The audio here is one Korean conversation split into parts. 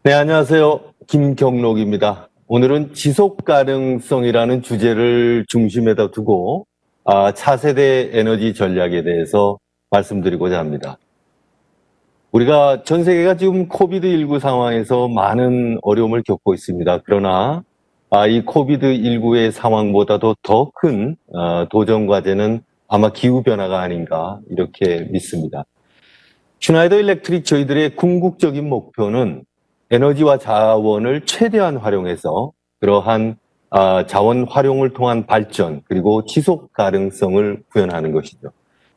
네, 안녕하세요. 김경록입니다. 오늘은 지속 가능성이라는 주제를 중심에다 두고 차세대 에너지 전략에 대해서 말씀드리고자 합니다. 우리가 전 세계가 지금 코비드19 상황에서 많은 어려움을 겪고 있습니다. 그러나 이 코비드19의 상황보다도 더 큰 도전 과제는 아마 기후변화가 아닌가 이렇게 믿습니다. 슈나이더 일렉트릭 저희들의 궁극적인 목표는 에너지와 자원을 최대한 활용해서 그러한 자원 활용을 통한 발전 그리고 지속 가능성을 구현하는 것이죠.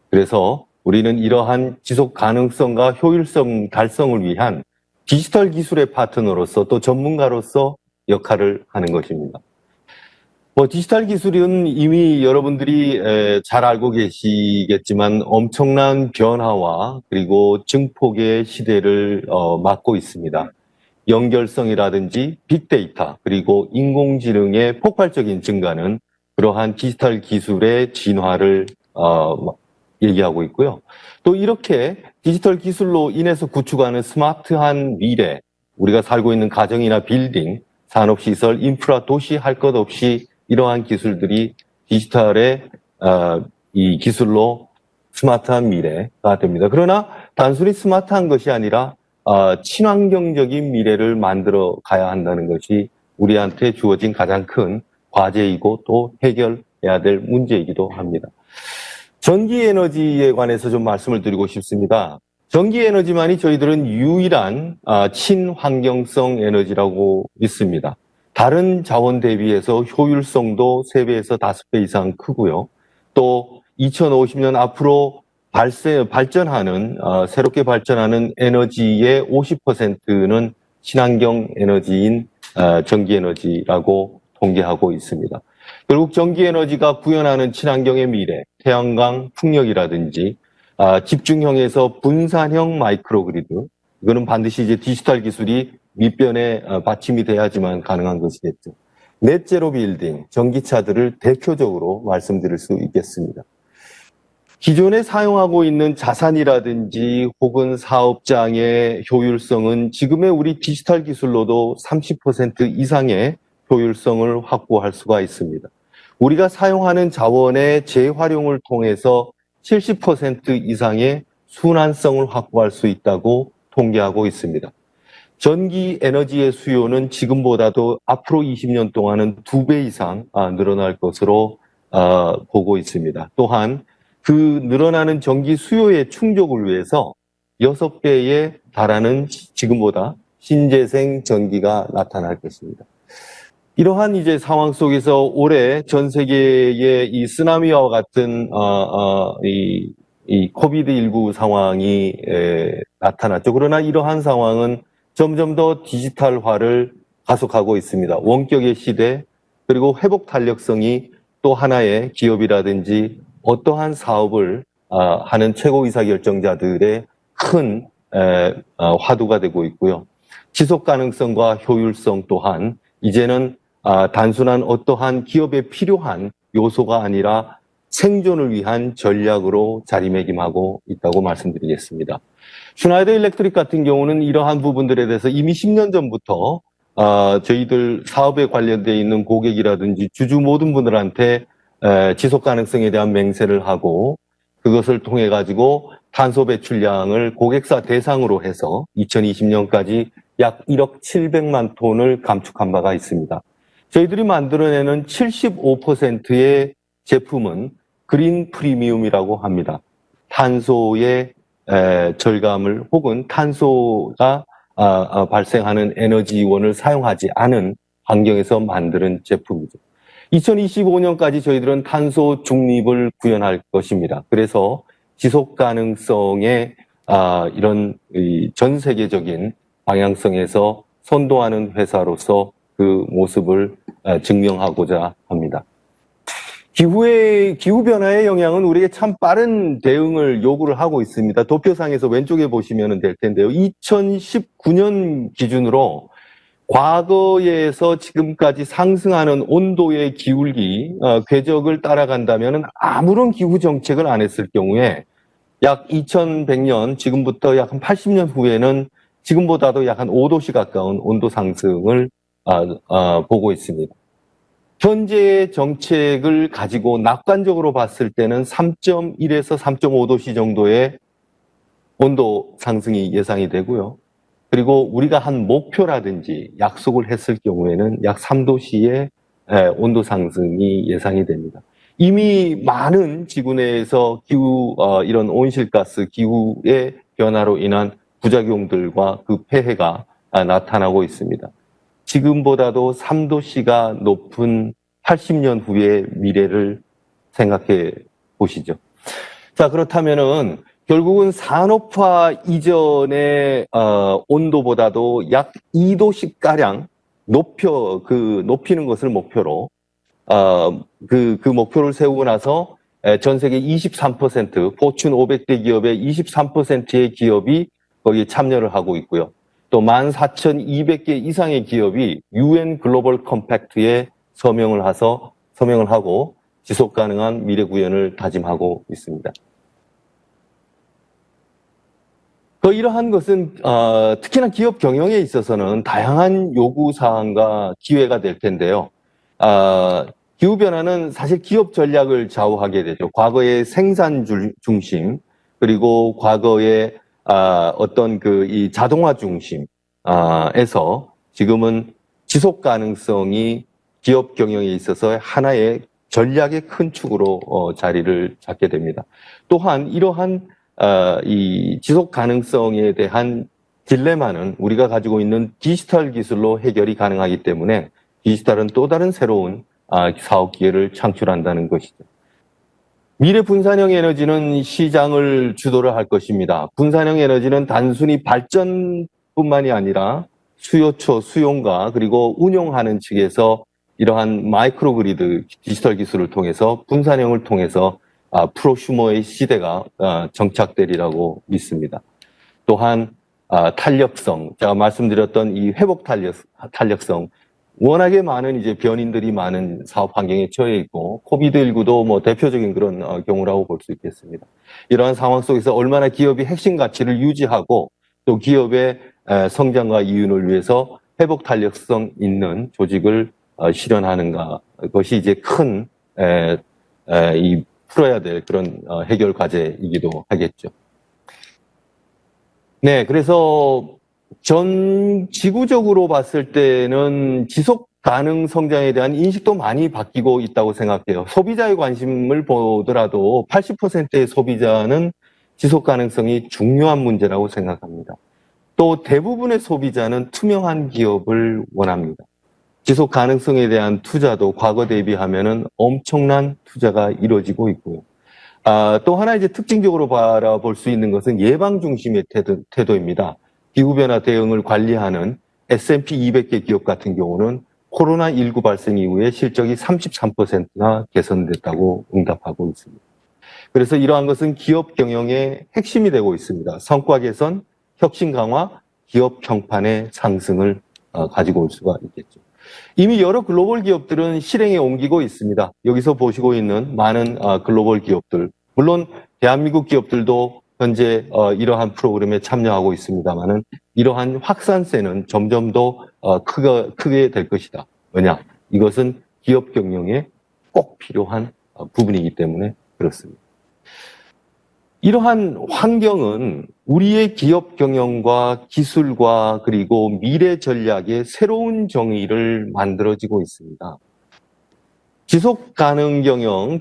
그래서 우리는 이러한 지속 가능성과 효율성 달성을 위한 디지털 기술의 파트너로서 또 전문가로서 역할을 하는 것입니다. 디지털 기술은 이미 여러분들이 잘 알고 계시겠지만 엄청난 변화와 그리고 증폭의 시대를 맞고 있습니다. 연결성이라든지 빅데이터 그리고 인공지능의 폭발적인 증가는 그러한 디지털 기술의 진화를 얘기하고 있고요. 또 이렇게 디지털 기술로 인해서 구축하는 스마트한 미래, 우리가 살고 있는 가정이나 빌딩, 산업시설, 인프라, 도시 할 것 없이 이러한 기술들이 디지털의 이 기술로 스마트한 미래가 됩니다. 그러나 단순히 스마트한 것이 아니라 친환경적인 미래를 만들어 가야 한다는 것이 우리한테 주어진 가장 큰 과제이고 또 해결해야 될 문제이기도 합니다. 전기 에너지에 관해서 좀 말씀을 드리고 싶습니다. 전기 에너지만이 저희들은 유일한 친환경성 에너지라고 믿습니다. 다른 자원 대비해서 효율성도 3배에서 5배 이상 크고요. 또 2050년 앞으로 발전하는 새롭게 발전하는 에너지의 50%는 친환경 에너지인 전기 에너지라고 통계하고 있습니다. 결국 전기 에너지가 구현하는 친환경의 미래, 태양광, 풍력이라든지 집중형에서 분산형 마이크로그리드, 이거는 반드시 이제 디지털 기술이 밑변에 받침이 돼야지만 가능한 것이겠죠. 넷제로 빌딩, 전기차들을 대표적으로 말씀드릴 수 있겠습니다. 기존에 사용하고 있는 자산이라든지 혹은 사업장의 효율성은 지금의 우리 디지털 기술로도 30% 이상의 효율성을 확보할 수가 있습니다. 우리가 사용하는 자원의 재활용을 통해서 70% 이상의 순환성을 확보할 수 있다고 통계하고 있습니다. 전기 에너지의 수요는 지금보다도 앞으로 20년 동안은 2배 이상 늘어날 것으로 보고 있습니다. 또한 그 늘어나는 전기 수요의 충족을 위해서 6배에 달하는 지금보다 신재생 전기가 나타날 것입니다. 이러한 이제 상황 속에서 올해 전 세계의 이 쓰나미와 같은 이 코비드19 상황이 나타났죠. 그러나 이러한 상황은 점점 더 디지털화를 가속하고 있습니다. 원격의 시대 그리고 회복 탄력성이 또 하나의 기업이라든지 어떠한 사업을 하는 최고 의사결정자들의 큰 화두가 되고 있고요. 지속 가능성과 효율성 또한 이제는 단순한 어떠한 기업에 필요한 요소가 아니라 생존을 위한 전략으로 자리매김하고 있다고 말씀드리겠습니다. 슈나이더 일렉트릭 같은 경우는 이러한 부분들에 대해서 이미 10년 전부터 저희들 사업에 관련되어 있는 고객이라든지 주주 모든 분들한테 지속 가능성에 대한 맹세를 하고 그것을 통해 가지고 탄소 배출량을 고객사 대상으로 해서 2020년까지 약 1억 700만 톤을 감축한 바가 있습니다. 저희들이 만들어내는 75%의 제품은 그린 프리미엄이라고 합니다. 탄소의 절감을 혹은 탄소가 발생하는 에너지원을 사용하지 않은 환경에서 만드는 제품이죠. 2025년까지 저희들은 탄소 중립을 구현할 것입니다. 그래서 지속 가능성의 이런 전 세계적인 방향성에서 선도하는 회사로서 그 모습을 증명하고자 합니다. 기후변화의 영향은 우리에게 참 빠른 대응을 요구를 하고 있습니다. 도표상에서 왼쪽에 보시면 될 텐데요. 2019년 기준으로 과거에서 지금까지 상승하는 온도의 기울기, 궤적을 따라간다면 아무런 기후 정책을 안 했을 경우에 약 2100년, 지금부터 약 한 80년 후에는 지금보다도 약 한 5도씨 가까운 온도 상승을 보고 있습니다. 현재의 정책을 가지고 낙관적으로 봤을 때는 3.1에서 3.5도씨 정도의 온도 상승이 예상이 되고요. 그리고 우리가 한 목표라든지 약속을 했을 경우에는 약 3도씨의 온도 상승이 예상이 됩니다. 이미 많은 지구 내에서 이런 온실가스 기후의 변화로 인한 부작용들과 그 폐해가 나타나고 있습니다. 지금보다도 3도씨가 높은 80년 후의 미래를 생각해 보시죠. 자, 그렇다면은 결국은 산업화 이전의 온도보다도 약 2도씩가량 높이는 것을 목표로 그 목표를 세우고 나서 전 세계 23%, 포춘 500대 기업의 23%의 기업이 거기에 참여를 하고 있고요. 또 14,200개 이상의 기업이 UN 글로벌 컴팩트에 서명을 하고 지속 가능한 미래 구현을 다짐하고 있습니다. 이러한 것은 특히나 기업 경영에 있어서는 다양한 요구 사항과 기회가 될 텐데요. 기후변화는 사실 기업 전략을 좌우하게 되죠. 과거의 생산 중심, 그리고 과거의 어떤 이 자동화 중심에서 지금은 지속 가능성이 기업 경영에 있어서 하나의 전략의 큰 축으로 자리를 잡게 됩니다. 또한 이러한 이 지속 가능성에 대한 딜레마는 우리가 가지고 있는 디지털 기술로 해결이 가능하기 때문에 디지털은 또 다른 새로운 사업 기회를 창출한다는 것이죠. 미래 분산형 에너지는 시장을 주도를 할 것입니다. 분산형 에너지는 단순히 발전뿐만이 아니라 수요처, 수용과 그리고 운용하는 측에서 이러한 마이크로 그리드 디지털 기술을 통해서 분산형을 통해서 프로슈머의 시대가 정착되리라고 믿습니다. 또한 탄력성, 제가 말씀드렸던 이 회복 탄력성, 워낙에 많은 이제 변인들이 많은 사업 환경에 처해 있고 코비드19도 뭐 대표적인 그런 경우라고 볼 수 있겠습니다. 이러한 상황 속에서 얼마나 기업이 핵심 가치를 유지하고 또 기업의 성장과 이윤을 위해서 회복 탄력성 있는 조직을 실현하는가, 그것이 이제 큰 풀어야 될 그런 해결 과제이기도 하겠죠. 네, 그래서 전 지구적으로 봤을 때는 지속 가능 성장에 대한 인식도 많이 바뀌고 있다고 생각해요. 소비자의 관심을 보더라도 80%의 소비자는 지속 가능성이 중요한 문제라고 생각합니다. 또 대부분의 소비자는 투명한 기업을 원합니다. 지속 가능성에 대한 투자도 과거 대비하면은 엄청난 투자가 이루어지고 있고요. 또 하나 이제 특징적으로 바라볼 수 있는 것은 예방 중심의 태도입니다. 기후변화 대응을 관리하는 S&P 200개 기업 같은 경우는 코로나19 발생 이후에 실적이 33%나 개선됐다고 응답하고 있습니다. 그래서 이러한 것은 기업 경영의 핵심이 되고 있습니다. 성과 개선, 혁신 강화, 기업 평판의 상승을 가지고 올 수가 있겠죠. 이미 여러 글로벌 기업들은 실행에 옮기고 있습니다. 여기서 보시고 있는 많은 글로벌 기업들, 물론 대한민국 기업들도 현재 이러한 프로그램에 참여하고 있습니다만은 이러한 확산세는 점점 더 크게 될 것이다. 왜냐? 이것은 기업 경영에 꼭 필요한 부분이기 때문에 그렇습니다. 이러한 환경은 우리의 기업 경영과 기술과 그리고 미래 전략의 새로운 정의를 만들어지고 있습니다. 지속 가능 경영,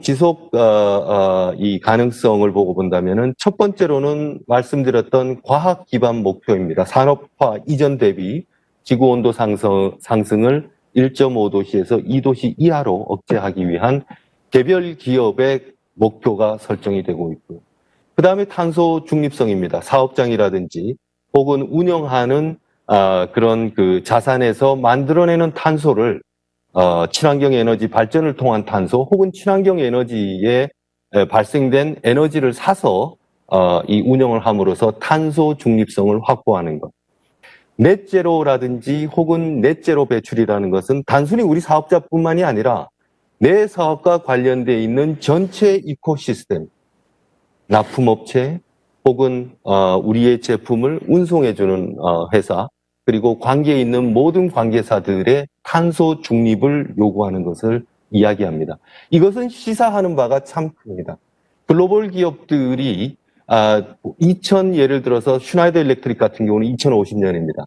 이 가능성을 보고 본다면은 첫 번째로는 말씀드렸던 과학 기반 목표입니다. 산업화 이전 대비 지구 온도 상승을 1.5도씨에서 2도씨 이하로 억제하기 위한 개별 기업의 목표가 설정이 되고 있고요. 그 다음에 탄소 중립성입니다. 사업장이라든지 혹은 운영하는 그런 그 자산에서 만들어내는 탄소를 친환경 에너지 발전을 통한 탄소 혹은 친환경 에너지에 발생된 에너지를 사서 이 운영을 함으로써 탄소 중립성을 확보하는 것. 넷제로라든지 혹은 넷제로 배출이라는 것은 단순히 우리 사업자뿐만이 아니라 내 사업과 관련되어 있는 전체 이코시스템, 납품업체, 혹은 우리의 제품을 운송해주는 회사, 그리고 관계에 있는 모든 관계사들의 탄소 중립을 요구하는 것을 이야기합니다. 이것은 시사하는 바가 참 큽니다. 글로벌 기업들이 예를 들어서 슈나이더 일렉트릭 같은 경우는 2050년입니다.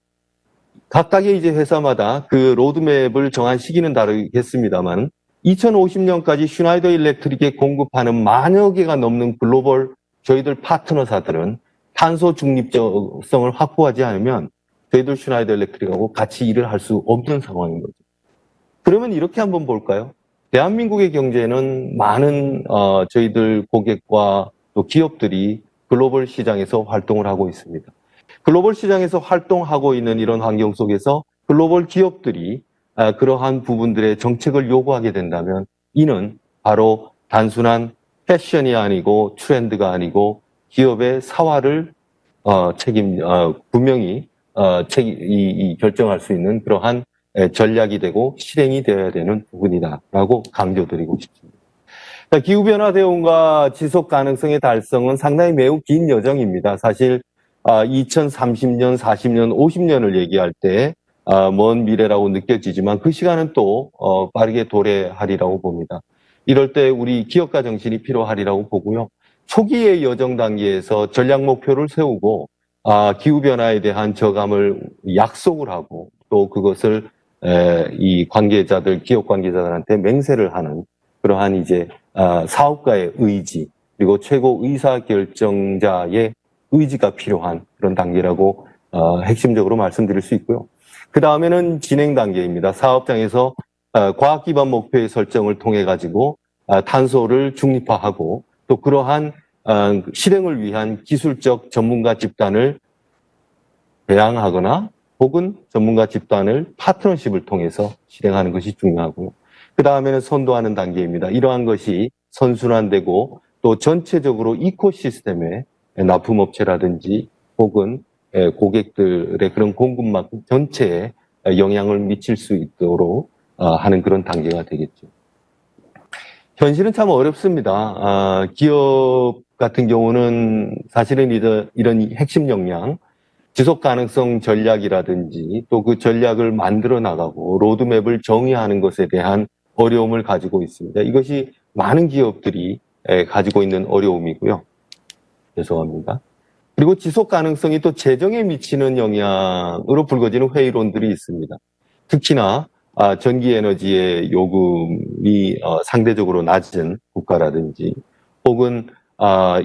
각각의 이제 회사마다 그 로드맵을 정한 시기는 다르겠습니다만 2050년까지 슈나이더 일렉트릭에 공급하는 만여 개가 넘는 글로벌 저희들 파트너사들은 탄소 중립성을 확보하지 않으면 저희들 슈나이더 일렉트릭하고 같이 일을 할 수 없는 상황인 거죠. 그러면 이렇게 한번 볼까요? 대한민국의 경제는 많은 저희들 고객과 또 기업들이 글로벌 시장에서 활동을 하고 있습니다. 글로벌 시장에서 활동하고 있는 이런 환경 속에서 글로벌 기업들이 그러한 부분들의 정책을 요구하게 된다면 이는 바로 단순한 패션이 아니고 트렌드가 아니고 기업의 사활을 분명히 결정할 수 있는 그러한 전략이 되고 실행이 되어야 되는 부분이다라고 강조드리고 싶습니다. 기후변화 대응과 지속 가능성의 달성은 상당히 매우 긴 여정입니다. 사실 2030년, 40년, 50년을 얘기할 때 먼 미래라고 느껴지지만 그 시간은 또 빠르게 도래하리라고 봅니다. 이럴 때 우리 기업가 정신이 필요하리라고 보고요. 초기의 여정 단계에서 전략 목표를 세우고 기후변화에 대한 저감을 약속을 하고 또 그것을 이 관계자들, 기업 관계자들한테 맹세를 하는 그러한 이제 사업가의 의지 그리고 최고 의사결정자의 의지가 필요한 그런 단계라고 핵심적으로 말씀드릴 수 있고요. 그 다음에는 진행 단계입니다. 사업장에서 과학 기반 목표의 설정을 통해 가지고 탄소를 중립화하고 또 그러한 실행을 위한 기술적 전문가 집단을 배양하거나 혹은 전문가 집단을 파트너십을 통해서 실행하는 것이 중요하고요. 그 다음에는 선도하는 단계입니다. 이러한 것이 선순환되고 또 전체적으로 이코시스템에 납품업체라든지 혹은 고객들의 그런 공급망 전체에 영향을 미칠 수 있도록 하는 그런 단계가 되겠죠. 현실은 참 어렵습니다. 기업 같은 경우는 사실은 이런 핵심 역량, 지속 가능성 전략이라든지 또 그 전략을 만들어 나가고 로드맵을 정의하는 것에 대한 어려움을 가지고 있습니다. 이것이 많은 기업들이 가지고 있는 어려움이고요. 죄송합니다. 그리고 지속 가능성이 또 재정에 미치는 영향으로 불거지는 회의론들이 있습니다. 특히나 전기 에너지의 요금이 상대적으로 낮은 국가라든지 혹은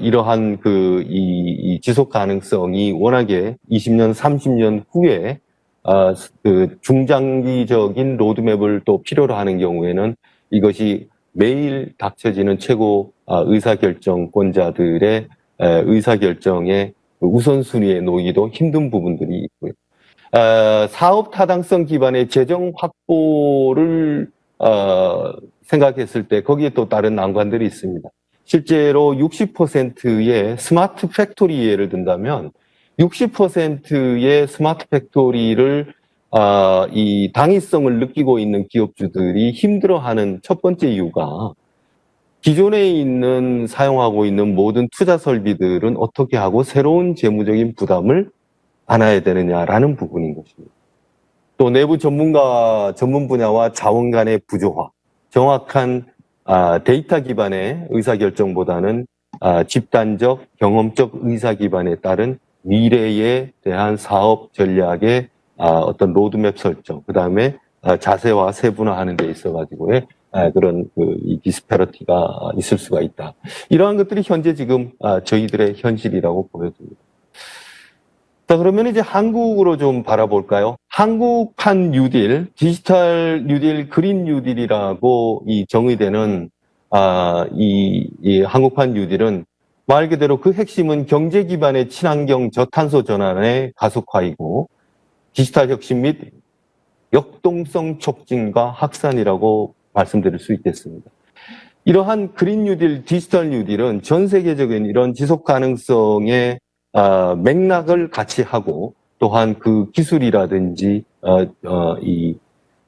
이러한 이 지속 가능성이 워낙에 20년, 30년 후에 그 중장기적인 로드맵을 또 필요로 하는 경우에는 이것이 매일 닥쳐지는 최고 의사결정권자들의 의사결정의 우선순위에 놓이기도 힘든 부분들이 있고요. 사업 타당성 기반의 재정 확보를 생각했을 때 거기에 또 다른 난관들이 있습니다. 실제로 60%의 스마트 팩토리 예를 든다면 60%의 스마트 팩토리를 이 당위성을 느끼고 있는 기업주들이 힘들어하는 첫 번째 이유가 기존에 있는 사용하고 있는 모든 투자 설비들은 어떻게 하고 새로운 재무적인 부담을 안아야 되느냐라는 부분인 것입니다. 또 내부 전문 분야와 자원 간의 부조화, 정확한 데이터 기반의 의사결정보다는 집단적, 경험적 의사 기반에 따른 미래에 대한 사업 전략의 어떤 로드맵 설정, 그 다음에 자세와 세분화하는 데 있어가지고의 그런 이 디스패러티가 있을 수가 있다. 이러한 것들이 현재 지금 저희들의 현실이라고 보여집니다. 자, 그러면 이제 한국으로 좀 바라볼까요? 한국판 뉴딜, 디지털 뉴딜, 그린 뉴딜이라고 이 정의되는 이 한국판 뉴딜은 말 그대로 그 핵심은 경제 기반의 친환경 저탄소 전환의 가속화이고 디지털 혁신 및 역동성 촉진과 확산이라고 말씀드릴 수 있겠습니다. 이러한 그린 뉴딜, 디지털 뉴딜은 전 세계적인 이런 지속 가능성의 맥락을 같이 하고 또한 그 기술이라든지 이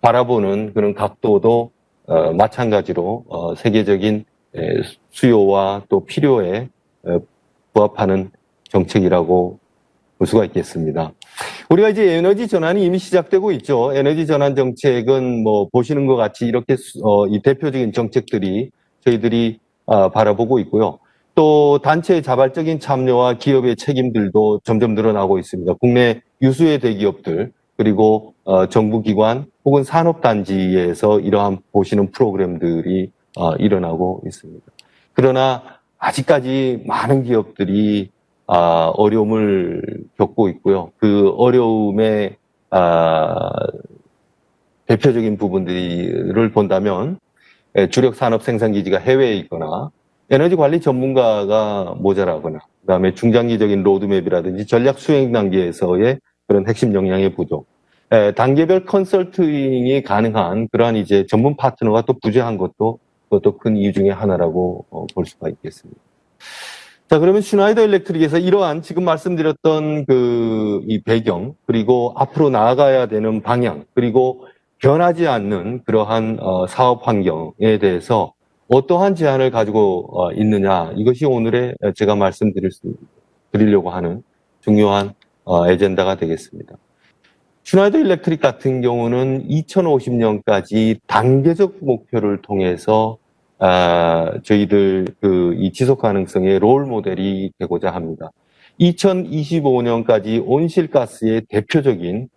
바라보는 그런 각도도 마찬가지로 세계적인 수요와 또 필요에 부합하는 정책이라고 볼 수가 있겠습니다. 우리가 이제 에너지 전환이 이미 시작되고 있죠. 에너지 전환 정책은 뭐 보시는 것 같이 이렇게 이 대표적인 정책들이 저희들이 바라보고 있고요. 또 단체의 자발적인 참여와 기업의 책임들도 점점 늘어나고 있습니다. 국내 유수의 대기업들 그리고 정부기관 혹은 산업단지에서 이러한 보시는 프로그램들이 일어나고 있습니다. 그러나 아직까지 많은 기업들이 어려움을 겪고 있고요. 그 어려움의 대표적인 부분들을 본다면 주력 산업 생산 기지가 해외에 있거나 에너지 관리 전문가가 모자라거나 그다음에 중장기적인 로드맵이라든지 전략 수행 단계에서의 그런 핵심 역량의 부족, 단계별 컨설팅이 가능한 그러한 이제 전문 파트너가 또 부재한 것도 그것도 큰 이유 중에 하나라고 볼 수가 있겠습니다. 자, 그러면 슈나이더 일렉트릭에서 이러한 지금 말씀드렸던 이 배경, 그리고 앞으로 나아가야 되는 방향, 그리고 변하지 않는 그러한 사업 환경에 대해서 어떠한 제안을 가지고 있느냐, 이것이 오늘의 제가 드리려고 하는 중요한 에젠다가 되겠습니다. 슈나이더 일렉트릭 같은 경우는 2050년까지 단계적 목표를 통해서 저희들 이 지속 가능성의 롤 모델이 되고자 합니다. 2025년까지 온실가스의 대표적인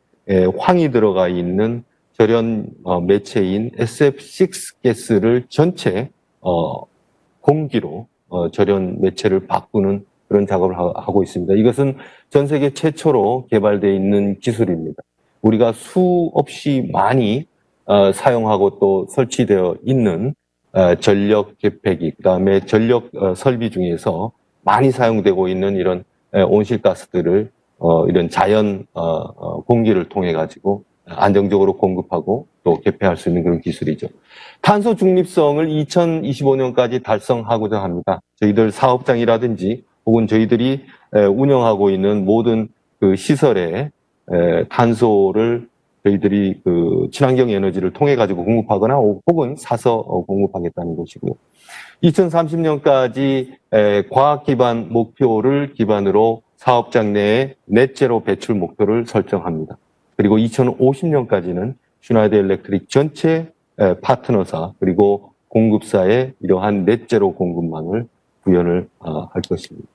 황이 들어가 있는 절연 매체인 SF6 가스를 전체 공기로 절연 매체를 바꾸는 그런 작업을 하고 있습니다. 이것은 전 세계 최초로 개발되어 있는 기술입니다. 우리가 수없이 많이 사용하고 또 설치되어 있는 전력 개폐기, 그다음에 전력 설비 중에서 많이 사용되고 있는 이런 온실가스들을 이런 자연 공기를 통해 가지고 안정적으로 공급하고 또 개폐할 수 있는 그런 기술이죠. 탄소 중립성을 2025년까지 달성하고자 합니다. 저희들 사업장이라든지 혹은 저희들이 운영하고 있는 모든 그 시설에 탄소를 저희들이 친환경 에너지를 통해 가지고 공급하거나 혹은 사서 공급하겠다는 것이고요. 2030년까지 과학 기반 목표를 기반으로 사업장 내에 넷제로 배출 목표를 설정합니다. 그리고 2050년까지는 슈나이더 일렉트릭 전체 파트너사 그리고 공급사에 이러한 넷제로 공급망을 구현을 할 것입니다.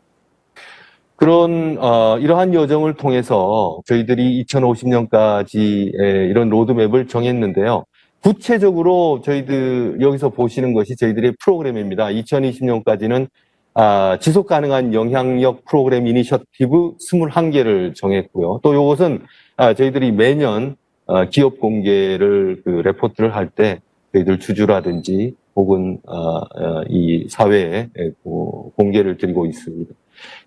그런 이러한 여정을 통해서 저희들이 2050년까지 이런 로드맵을 정했는데요. 구체적으로 저희들 여기서 보시는 것이 저희들의 프로그램입니다. 2020년까지는 지속 가능한 영향력 프로그램 이니셔티브 21개를 정했고요. 또 이것은 저희들이 매년 기업 공개를 레포트를 할 때 저희들 주주라든지 혹은 이 사회에 공개를 드리고 있습니다.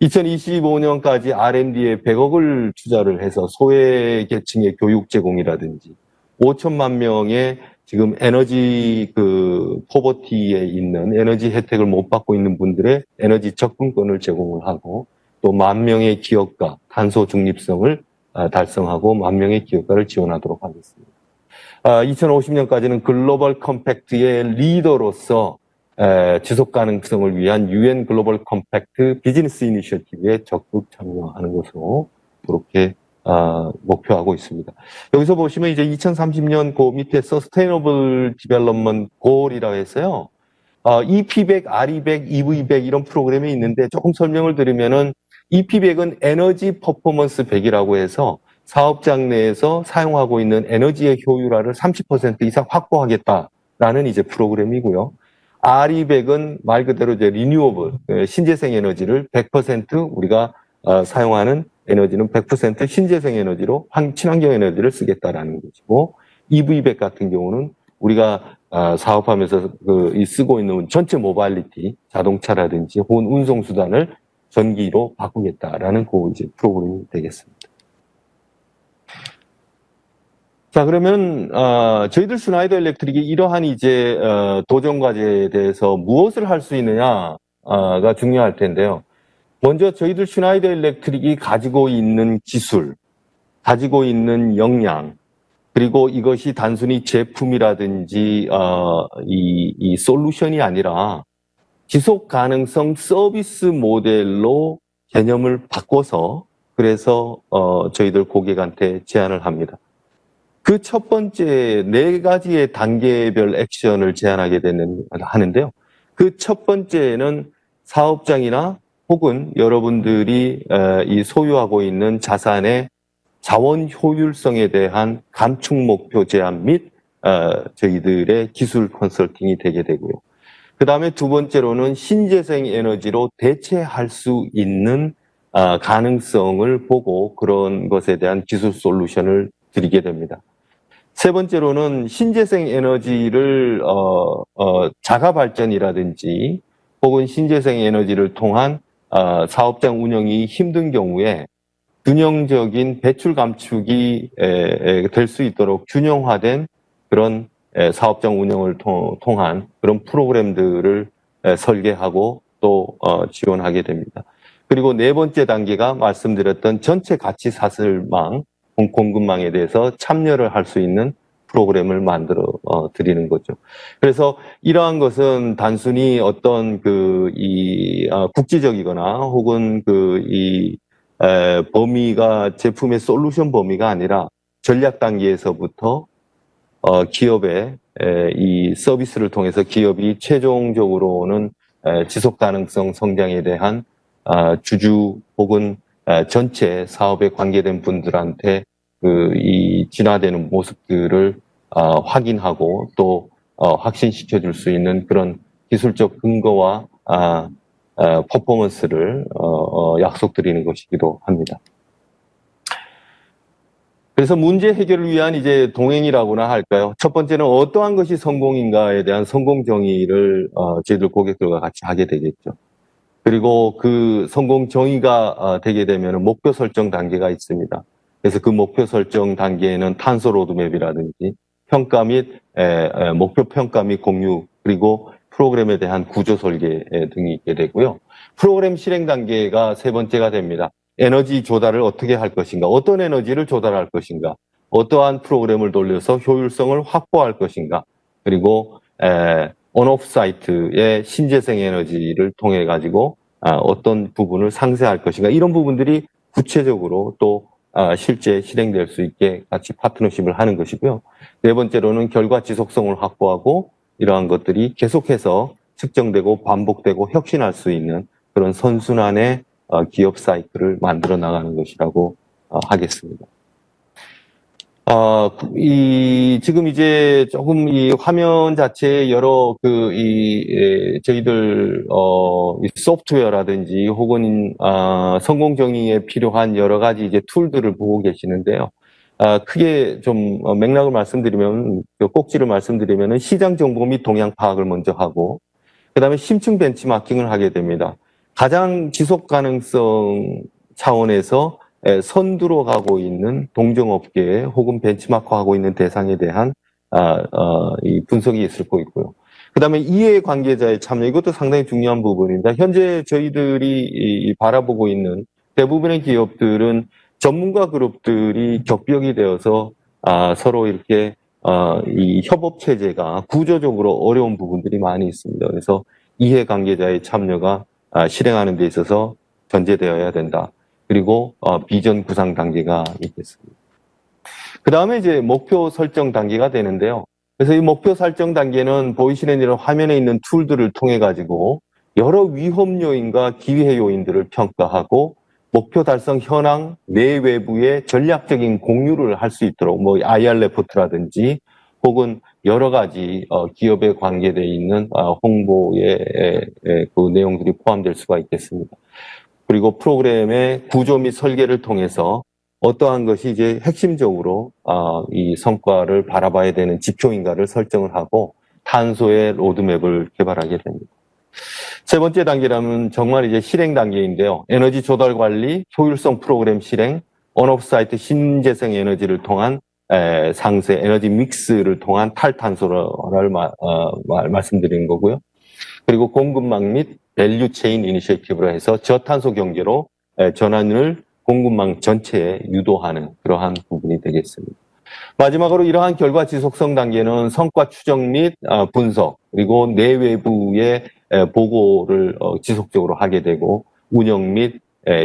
2025년까지 R&D에 100억을 투자를 해서 소외계층의 교육 제공이라든지 5천만 명의 지금 에너지 포버티에 있는 에너지 혜택을 못 받고 있는 분들의 에너지 접근권을 제공을 하고 또 10,000명의 기업가 탄소 중립성을 달성하고 10,000명의 기업가를 지원하도록 하겠습니다. 2050년까지는 글로벌 컴팩트의 리더로서 지속 가능성을 위한 UN 글로벌 컴팩트 비즈니스 이니셔티브에 적극 참여하는 것으로 그렇게 목표하고 있습니다. 여기서 보시면 이제 2030년 그 밑에 서스테이너블 디벨롭먼트 골이라고 해서요. EP100, RE100, EV100 이런 프로그램이 있는데 조금 설명을 드리면은 EP100은 에너지 퍼포먼스 100이라고 해서 사업장 내에서 사용하고 있는 에너지의 효율화를 30% 이상 확보하겠다라는 이제 프로그램이고요. RE100은 말 그대로 이제 리뉴어블, 신재생 에너지를 100% 우리가 사용하는 에너지는 100% 신재생 에너지로 친환경 에너지를 쓰겠다라는 것이고, EV100 같은 경우는 우리가 사업하면서 쓰고 있는 전체 모빌리티, 자동차라든지 혹은 운송수단을 전기로 바꾸겠다라는 그 이제 프로그램이 되겠습니다. 자, 그러면 저희들 슈나이더 일렉트릭이 이러한 이제 도전 과제에 대해서 무엇을 할 수 있느냐가 중요할 텐데요. 먼저 저희들 슈나이더 일렉트릭이 가지고 있는 기술, 가지고 있는 역량, 그리고 이것이 단순히 제품이라든지 이 솔루션이 아니라 지속 가능성 서비스 모델로 개념을 바꿔서 그래서 저희들 고객한테 제안을 합니다. 그 첫 번째 4가지의 단계별 액션을 제안하게 하는데요. 그 첫 번째는 사업장이나 혹은 여러분들이 이 소유하고 있는 자산의 자원 효율성에 대한 감축 목표 제안 및 저희들의 기술 컨설팅이 되게 되고요. 그 다음에 두 번째로는 신재생 에너지로 대체할 수 있는 가능성을 보고 그런 것에 대한 기술 솔루션을 드리게 됩니다. 세 번째로는 신재생 에너지를 자가 발전이라든지 혹은 신재생 에너지를 통한 사업장 운영이 힘든 경우에 균형적인 배출 감축이 될 수 있도록 균형화된 그런 사업장 운영을 통한 그런 프로그램들을 설계하고 또 지원하게 됩니다. 그리고 네 번째 단계가 말씀드렸던 전체 가치 사슬망, 공급망에 대해서 참여를 할 수 있는 프로그램을 만들어 드리는 거죠. 그래서 이러한 것은 단순히 어떤 국지적이거나 혹은 범위가 제품의 솔루션 범위가 아니라 전략 단계에서부터 기업의 이 서비스를 통해서 기업이 최종적으로는 지속 가능성 성장에 대한 주주 혹은 전체 사업에 관계된 분들한테 이 진화되는 모습들을 확인하고 또 확신시켜 줄 수 있는 그런 기술적 근거와 퍼포먼스를 약속드리는 것이기도 합니다. 그래서 문제 해결을 위한 이제 동행이라고나 할까요? 첫 번째는 어떠한 것이 성공인가에 대한 성공 정의를 저희들 고객들과 같이 하게 되겠죠. 그리고 그 성공 정의가 되게 되면 목표 설정 단계가 있습니다. 그래서 그 목표 설정 단계에는 탄소 로드맵이라든지 평가 및 목표 평가 및 공유 그리고 프로그램에 대한 구조 설계 등이 있게 되고요. 프로그램 실행 단계가 세 번째가 됩니다. 에너지 조달을 어떻게 할 것인가, 어떤 에너지를 조달할 것인가, 어떠한 프로그램을 돌려서 효율성을 확보할 것인가, 그리고 온오프 사이트의 신재생 에너지를 통해 가지고 어떤 부분을 상세할 것인가, 이런 부분들이 구체적으로 또 실제 실행될 수 있게 같이 파트너십을 하는 것이고요. 네 번째로는 결과 지속성을 확보하고 이러한 것들이 계속해서 측정되고 반복되고 혁신할 수 있는 그런 선순환의 기업 사이클을 만들어 나가는 것이라고 하겠습니다. 지금 이제 조금 이 화면 자체에 여러 저희들, 이 소프트웨어라든지 혹은, 성공 정의에 필요한 여러 가지 이제 툴들을 보고 계시는데요. 크게 좀 맥락을 말씀드리면, 꼭지를 말씀드리면은 시장 정보 및 동향 파악을 먼저 하고, 그 다음에 심층 벤치마킹을 하게 됩니다. 가장 지속 가능성 차원에서 선두로 가고 있는 동종업계에 혹은 벤치마크하고 있는 대상에 대한 이 분석이 있을 거고요. 그 다음에 이해 관계자의 참여, 이것도 상당히 중요한 부분입니다. 현재 저희들이 바라보고 있는 대부분의 기업들은 전문가 그룹들이 격벽이 되어서 서로 이렇게 이 협업 체제가 구조적으로 어려운 부분들이 많이 있습니다. 그래서 이해 관계자의 참여가 실행하는 데 있어서 전제되어야 된다. 그리고 비전 구상 단계가 있겠습니다. 그 다음에 이제 목표 설정 단계가 되는데요. 그래서 이 목표 설정 단계는 보이시는 이런 화면에 있는 툴들을 통해 가지고 여러 위험 요인과 기회 요인들을 평가하고 목표 달성 현황 내외부의 전략적인 공유를 할 수 있도록 뭐 IR 레포트라든지 혹은 여러 가지 기업에 관계되어 있는 홍보의 그 내용들이 포함될 수가 있겠습니다. 그리고 프로그램의 구조 및 설계를 통해서 어떠한 것이 이제 핵심적으로 이 성과를 바라봐야 되는 지표인가를 설정을 하고 탄소의 로드맵을 개발하게 됩니다. 세 번째 단계라면 정말 이제 실행 단계인데요. 에너지 조달 관리, 효율성 프로그램 실행, 온오프 사이트 신재생 에너지를 통한 상세 에너지 믹스를 통한 탈탄소를 말씀드리는 거고요. 그리고 공급망 및 밸류 체인 이니셔티브로 해서 저탄소 경제로 전환을 공급망 전체에 유도하는 그러한 부분이 되겠습니다. 마지막으로 이러한 결과 지속성 단계는 성과 추정 및 분석 그리고 내외부의 보고를 지속적으로 하게 되고 운영 및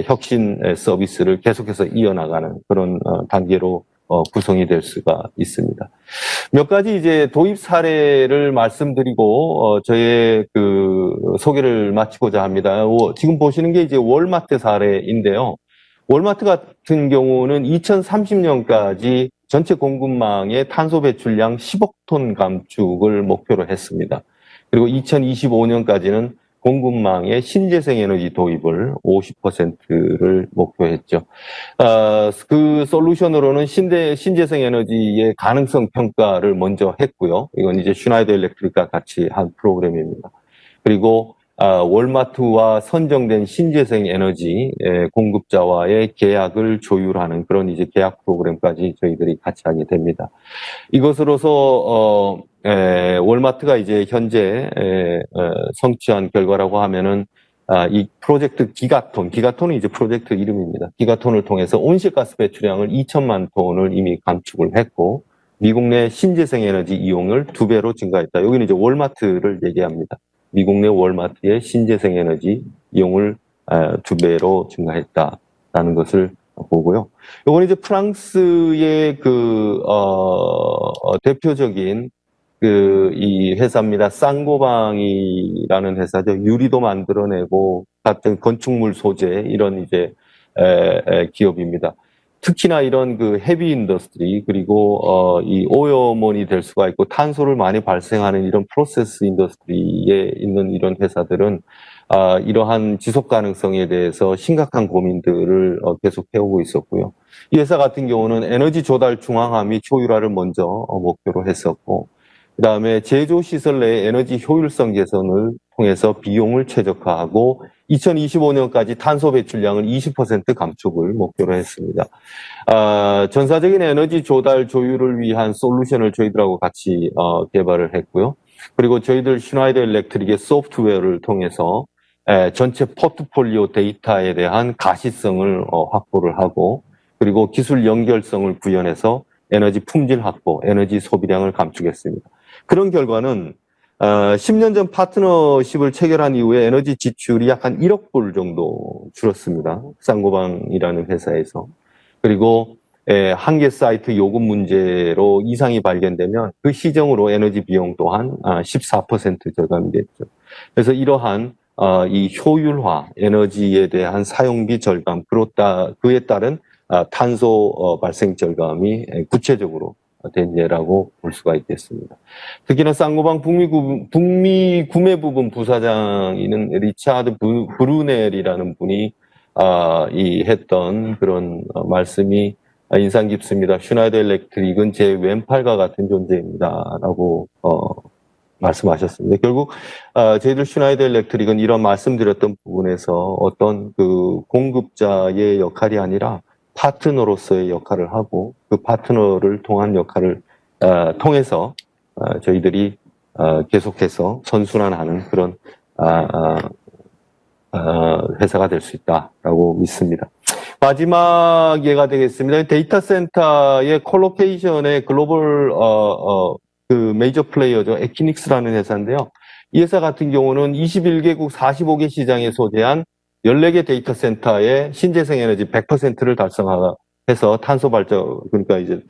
혁신 서비스를 계속해서 이어나가는 그런 단계로 구성이 될 수가 있습니다. 몇 가지 이제 도입 사례를 말씀드리고 저의 그 소개를 마치고자 합니다. 지금 보시는 게 이제 월마트 사례인데요. 월마트 같은 경우는 2030년까지 전체 공급망의 탄소 배출량 10억 톤 감축을 목표로 했습니다. 그리고 2025년까지는 공급망의 신재생 에너지 도입을 50%를 목표했죠. 그 솔루션으로는 신재생 에너지의 가능성 평가를 먼저 했고요. 이건 이제 슈나이더 일렉트릭과 같이 한 프로그램입니다. 그리고 월마트와 선정된 신재생 에너지 공급자와의 계약을 조율하는 그런 이제 계약 프로그램까지 저희들이 같이 하게 됩니다. 이것으로서 월마트가 이제 현재 성취한 결과라고 하면은 이 프로젝트 기가톤은 이제 프로젝트 이름입니다. 기가톤을 통해서 온실가스 배출량을 2천만 톤을 이미 감축을 했고 미국 내 신재생 에너지 이용을 2배로 증가했다. 여기는 이제 월마트를 얘기합니다. 미국 내 월마트의 신재생 에너지 이용을 2배로 증가했다라는 것을 보고요. 이건 이제 프랑스의 대표적인 이 회사입니다. 쌍고방이라는 회사죠. 유리도 만들어내고 같은 건축물 소재 이런 이제 기업입니다. 특히나 이런 헤비 인더스트리 그리고 이 오염원이 될 수가 있고 탄소를 많이 발생하는 이런 프로세스 인더스트리에 있는 이런 회사들은 이러한 지속 가능성에 대해서 심각한 고민들을 계속 해오고 있었고요. 이 회사 같은 경우는 에너지 조달 중앙화 및 효율화를 먼저 목표로 했었고 그다음에 제조시설 내 에너지 효율성 개선을 통해서 비용을 최적화하고 2025년까지 탄소 배출량을 20% 감축을 목표로 했습니다. 전사적인 에너지 조달 조율을 위한 솔루션을 저희들하고 같이 개발을 했고요. 그리고 저희들 슈나이더 일렉트릭의 소프트웨어를 통해서 전체 포트폴리오 데이터에 대한 가시성을 확보를 하고 그리고 기술 연결성을 구현해서 에너지 품질 확보, 에너지 소비량을 감축했습니다. 그런 결과는 10년 전 파트너십을 체결한 이후에 에너지 지출이 약 한 1억 불 정도 줄었습니다. 쌍고방이라는 회사에서. 그리고 한 개 사이트 요금 문제로 이상이 발견되면 그 시정으로 에너지 비용 또한 14% 절감이 됐죠. 그래서 이러한 이 효율화, 에너지에 대한 사용비 절감, 그에 따른 탄소 발생 절감이 구체적으로 된 예라고 볼 수가 있겠습니다. 특히나 쌍고방 북미 구매 부분 부사장이는 리차드 브루넬이라는 분이 했던 그런 말씀이 인상 깊습니다. 슈나이더 일렉트릭은 제 왼팔과 같은 존재입니다라고 말씀하셨습니다. 결국 저희들 슈나이더 일렉트릭은 이런 말씀드렸던 부분에서 어떤 공급자의 역할이 아니라 파트너로서의 역할을 하고 그 파트너를 통한 역할을 통해서 저희들이 계속해서 선순환하는 그런 회사가 될 수 있다라고 믿습니다. 마지막 예가 되겠습니다. 데이터 센터의 콜로케이션의 글로벌 메이저 플레이어죠. 에키닉스라는 회사인데요. 이 회사 같은 경우는 21개국 45개 시장에 소재한 14개 데이터 센터의 신재생 에너지 100%를 달성해서 탄소 발전, 그러니까 이제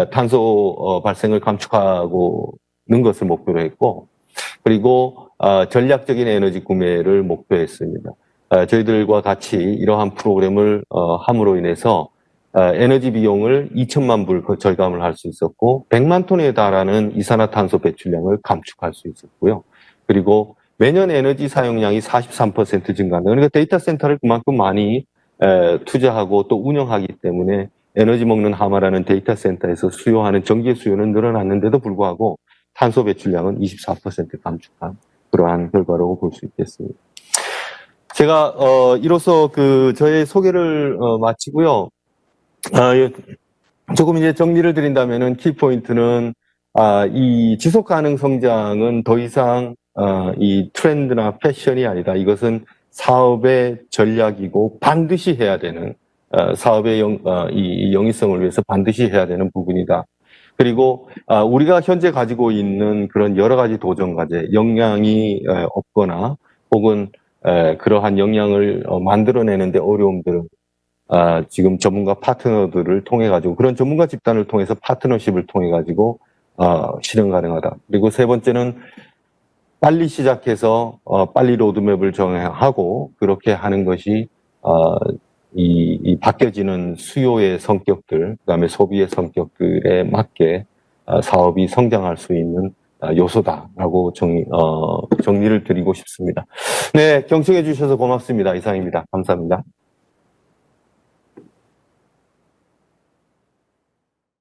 탄소 발생을 감축하고는 것을 목표로 했고, 그리고 전략적인 에너지 구매를 목표했습니다. 저희들과 같이 이러한 프로그램을 함으로 인해서 에너지 비용을 2천만 불 절감을 할 수 있었고 100만 톤에 달하는 이산화탄소 배출량을 감축할 수 있었고요. 그리고 매년 에너지 사용량이 43% 증가한다. 그러니까 데이터 센터를 그만큼 많이 투자하고 또 운영하기 때문에 에너지 먹는 하마라는 데이터 센터에서 수요하는 전기 수요는 늘어났는데도 불구하고 탄소 배출량은 24% 감축한 그러한 결과라고 볼 수 있겠습니다. 제가 이로써 저의 소개를 마치고요. 조금 이제 정리를 드린다면은 키포인트는 이 지속 가능 성장은 더 이상 이 트렌드나 패션이 아니다. 이것은 사업의 전략이고 반드시 해야 되는 사업의 이 영위성을 위해서 반드시 해야 되는 부분이다. 그리고 우리가 현재 가지고 있는 그런 여러 가지 도전 과제, 역량이 없거나 혹은 그러한 역량을 만들어내는데 어려움들은 지금 전문가 파트너들을 통해 가지고 그런 전문가 집단을 통해서 파트너십을 통해 가지고 실현 가능하다. 그리고 세 번째는 빨리 시작해서 빨리 로드맵을 정하고 그렇게 하는 것이 이 바뀌어지는 수요의 성격들, 그다음에 소비의 성격들에 맞게 사업이 성장할 수 있는 요소다라고 정리를 드리고 싶습니다. 네, 경청해 주셔서 고맙습니다. 이상입니다. 감사합니다.